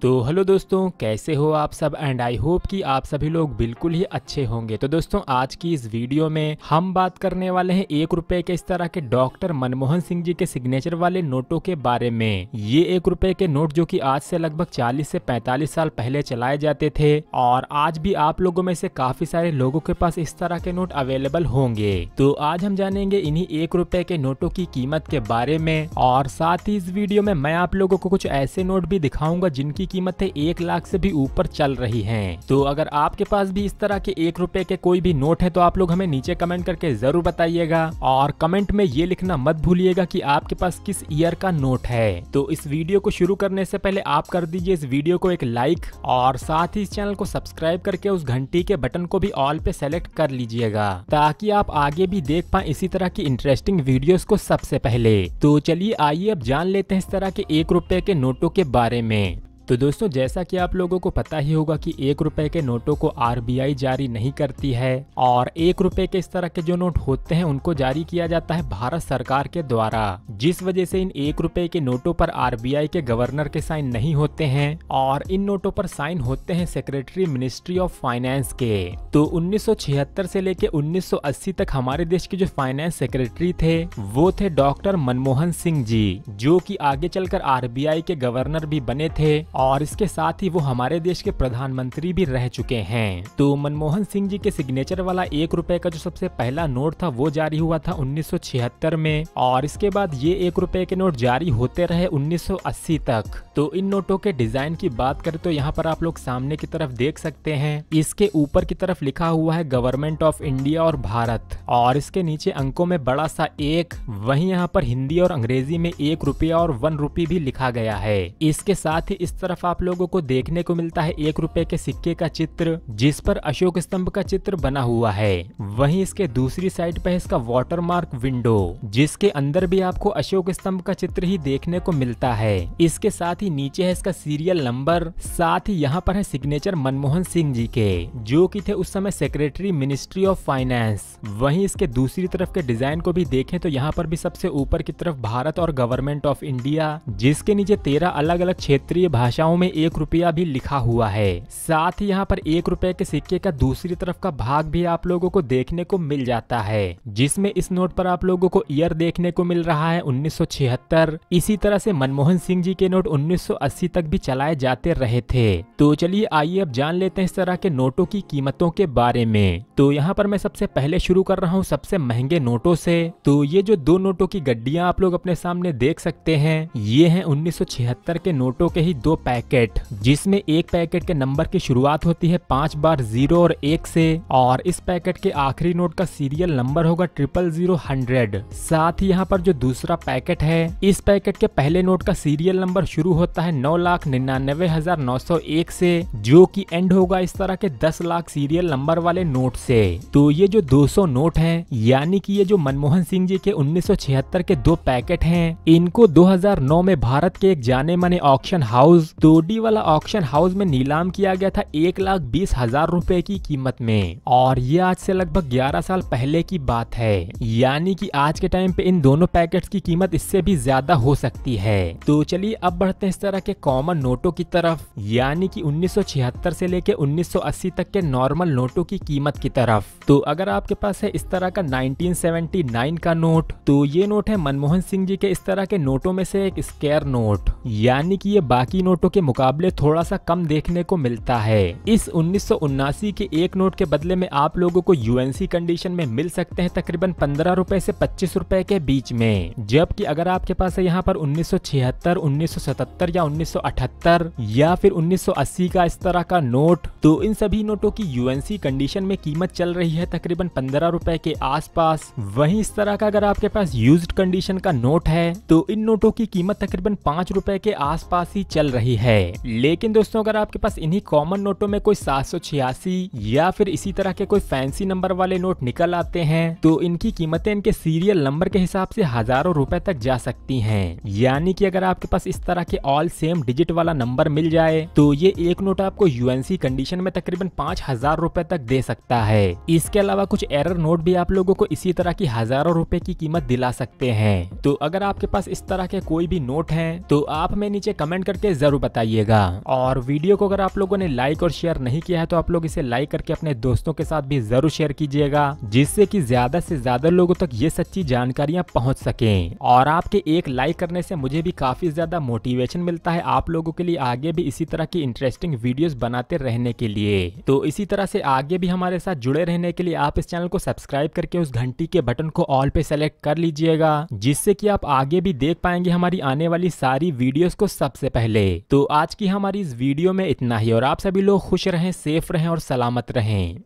तो हेलो दोस्तों, कैसे हो आप सब एंड आई होप कि आप सभी लोग बिल्कुल ही अच्छे होंगे। तो दोस्तों, आज की इस वीडियो में हम बात करने वाले हैं 1 रुपए के इस तरह के डॉक्टर मनमोहन सिंह जी के सिग्नेचर वाले नोटों के बारे में। ये 1 रुपए के नोट जो कि आज से लगभग 40 से 45 साल पहले चलाए जाते थे और आज भी आप लोगों में से काफी सारे लोगों के पास इस तरह के नोट अवेलेबल होंगे। तो आज हम जानेंगे इन्हीं 1 रुपए के नोटों की कीमत के बारे में और साथ ही इस वीडियो में मैं आप लोगों को कुछ ऐसे नोट भी दिखाऊंगा जिनकी कीमतें 1 लाख से भी ऊपर चल रही हैं। तो अगर आपके पास भी इस तरह के 1 रुपए के कोई भी नोट है तो आप लोग हमें नीचे कमेंट करके जरूर बताइएगा और कमेंट में ये लिखना मत भूलिएगा कि आपके पास किस ईयर का नोट है। तो इस वीडियो को शुरू करने से पहले आप कर दीजिए इस वीडियो को एक लाइक और साथ ही इस चैनल को सब्सक्राइब करके उस घंटी के बटन को भी ऑल पे सेलेक्ट कर लीजिएगा ताकि आप आगे भी देख पाए इसी तरह की इंटरेस्टिंग वीडियोस को सबसे पहले। तो चलिए आइए अब जान लेते हैं इस तरह के 1 रुपए के नोटों के बारे में। तो दोस्तों, जैसा कि आप लोगों को पता ही होगा कि 1 रुपए के नोटों को आरबीआई जारी नहीं करती है और 1 रुपए के इस तरह के जो नोट होते हैं उनको जारी किया जाता है भारत सरकार के द्वारा, जिस वजह से इन 1 रुपए के नोटों पर आरबीआई के गवर्नर के साइन नहीं होते हैं और इन नोटों पर साइन होते हैं सेक्रेटरी मिनिस्ट्री ऑफ फाइनेंस के। तो 1976 से लेके 1980 तक हमारे देश के जो फाइनेंस सेक्रेटरी थे वो थे डॉक्टर मनमोहन सिंह जी, जो कि आगे चलकर आरबीआई के गवर्नर भी बने थे और इसके साथ ही वो हमारे देश के प्रधानमंत्री भी रह चुके हैं। तो मनमोहन सिंह जी के सिग्नेचर वाला 1 रुपए का जो सबसे पहला नोट था वो जारी हुआ था 1976 में और इसके बाद ये 1 रुपए के नोट जारी होते रहे 1980 तक। तो इन नोटों के डिजाइन की बात करें तो यहाँ पर आप लोग सामने की तरफ देख सकते हैं, इसके ऊपर की तरफ लिखा हुआ है गवर्नमेंट ऑफ इंडिया और भारत और इसके नीचे अंकों में बड़ा सा 1, वहीं यहाँ पर हिंदी और अंग्रेजी में 1 रुपया और 1 रुपी भी लिखा गया है। इसके साथ ही इस तरफ आप लोगों को देखने को मिलता है 1 रुपए के सिक्के का चित्र जिस पर अशोक स्तंभ का चित्र बना हुआ है। वहीं इसके दूसरी साइड पे है इसका वाटरमार्क विंडो जिसके अंदर भी आपको अशोक स्तंभ का चित्र ही देखने को मिलता है। इसके साथ ही नीचे है इसका सीरियल नंबर, साथ ही यहाँ पर है सिग्नेचर मनमोहन सिंह जी के जो कि थे उस समय सेक्रेटरी मिनिस्ट्री ऑफ फाइनेंस। वहीं इसके दूसरी तरफ के डिजाइन को भी देखें तो यहाँ पर भी सबसे ऊपर की तरफ भारत और गवर्नमेंट ऑफ इंडिया, जिसके नीचे 13 अलग अलग क्षेत्रीय भाषाओं में 1 रुपया भी लिखा हुआ है। साथ ही यहाँ पर 1 रुपए के सिक्के का दूसरी तरफ का भाग भी आप लोगों को देखने को मिल जाता है, जिसमें इस नोट पर आप लोगों को ईयर देखने को मिल रहा है 1976। इसी तरह से मनमोहन सिंह जी के नोट 1980 तक भी चलाए जाते रहे थे। तो चलिए आइए अब जान लेते हैं इस तरह के नोटों की कीमतों के बारे में। तो यहाँ पर मैं सबसे पहले शुरू कर रहा हूँ सबसे महंगे नोटों से। तो ये जो 2 नोटों की गड्डियां आप लोग अपने सामने देख सकते हैं, ये हैं 1976 के नोटों के ही 2 पैकेट, जिसमें एक पैकेट के नंबर की शुरुआत होती है 5 बार 0 और 1 से और इस पैकेट के आखिरी नोट का सीरियल नंबर होगा 000 साथ ही यहाँ पर जो दूसरा पैकेट है, इस पैकेट के पहले नोट का सीरियल नंबर शुरू होता है 9,99,901 से, जो कि एंड होगा इस तरह के 10 लाख सीरियल नंबर वाले नोट से। तो ये जो 200 नोट हैं, यानी कि ये जो मनमोहन सिंह जी के 1976 के 2 पैकेट हैं, इनको 2009 में भारत के एक जाने माने ऑक्शन हाउस तोडी वाला ऑक्शन हाउस में नीलाम किया गया था 1,20,000 रुपए की कीमत में और ये आज से लगभग 11 साल पहले की बात है, यानी कि आज के टाइम पे इन दोनों पैकेट्स की कीमत इससे भी ज्यादा हो सकती है। तो चलिए अब बढ़ते हैं इस तरह के कॉमन नोटों की तरफ, यानी कि 1976 से लेके 1980 तक के नॉर्मल नोटों की कीमत की तरफ। तो अगर आपके पास है इस तरह का 1979 का नोट, तो ये नोट है मनमोहन सिंह जी के इस तरह के नोटों में से एक स्क्वायर नोट, यानी कि ये बाकी नोटों के मुकाबले थोड़ा सा कम देखने को मिलता है। इस 1979 के एक नोट के बदले में आप लोगों को यूएनसी कंडीशन में मिल सकते हैं तकरीबन 15 रुपए से 25 रुपए के बीच में, जबकि अगर आपके पास है यहाँ पर 1976, 1977 या 1978 या फिर 1980 का इस तरह का नोट, तो इन सभी नोटों की यूएनसी कंडीशन में कीमत चल रही है तकरीबन 15 रुपए के आसपास। वहीं इस तरह का अगर आपके पास यूज्ड कंडीशन का नोट है तो इन नोटों की कीमत तकरीबन 5 रुपए के आसपास ही चल रही है। लेकिन दोस्तों, अगर आपके पास इन्हीं कॉमन नोटों में कोई 786 या फिर इसी तरह के कोई फैंसी नंबर वाले नोट निकल आते हैं तो इनकी कीमतें इनके सीरियल नंबर के हिसाब से हजारों रुपए तक जा सकती हैं। यानी कि अगर आपके पास इस तरह के ऑल सेम डिजिट वाला नंबर मिल जाए तो ये एक नोट आपको यूएनसी कंडीशन में तकरीबन 5,000 रुपए तक दे सकता है। इसके अलावा कुछ एरर नोट भी आप लोगों को इसी तरह की हजारों रुपए की कीमत दिला सकते हैं। तो अगर आपके पास इस तरह के कोई भी नोट हैं तो आप हमें नीचे कमेंट करके जरूर बताइएगा। और वीडियो को अगर आप लोगों ने लाइक और शेयर नहीं किया है तो आप लोग इसे लाइक करके अपने दोस्तों के साथ भी जरूर शेयर कीजिएगा, जिससे कि ज्यादा से ज्यादा लोगों तक ये सच्ची जानकारियां पहुंच सकें। और आपके एक लाइक करने से मुझे भी काफी ज्यादा मोटिवेशन मिलता है आप लोगों के लिए आगे भी इसी तरह की इंटरेस्टिंग वीडियोस बनाते रहने के लिए। तो इसी तरह से आगे भी हमारे साथ जुड़े रहने के लिए आप इस चैनल को सब्सक्राइब करके उस घंटी के बटन को ऑल पे सेलेक्ट कर लीजिएगा, जिससे कि आप आगे भी देख पाएंगे हमारी आने वाली सारी वीडियोस को सबसे पहले। तो आज की हमारी इस वीडियो में इतना ही, और आप सभी लोग खुश रहें, सेफ रहें और सलामत रहें।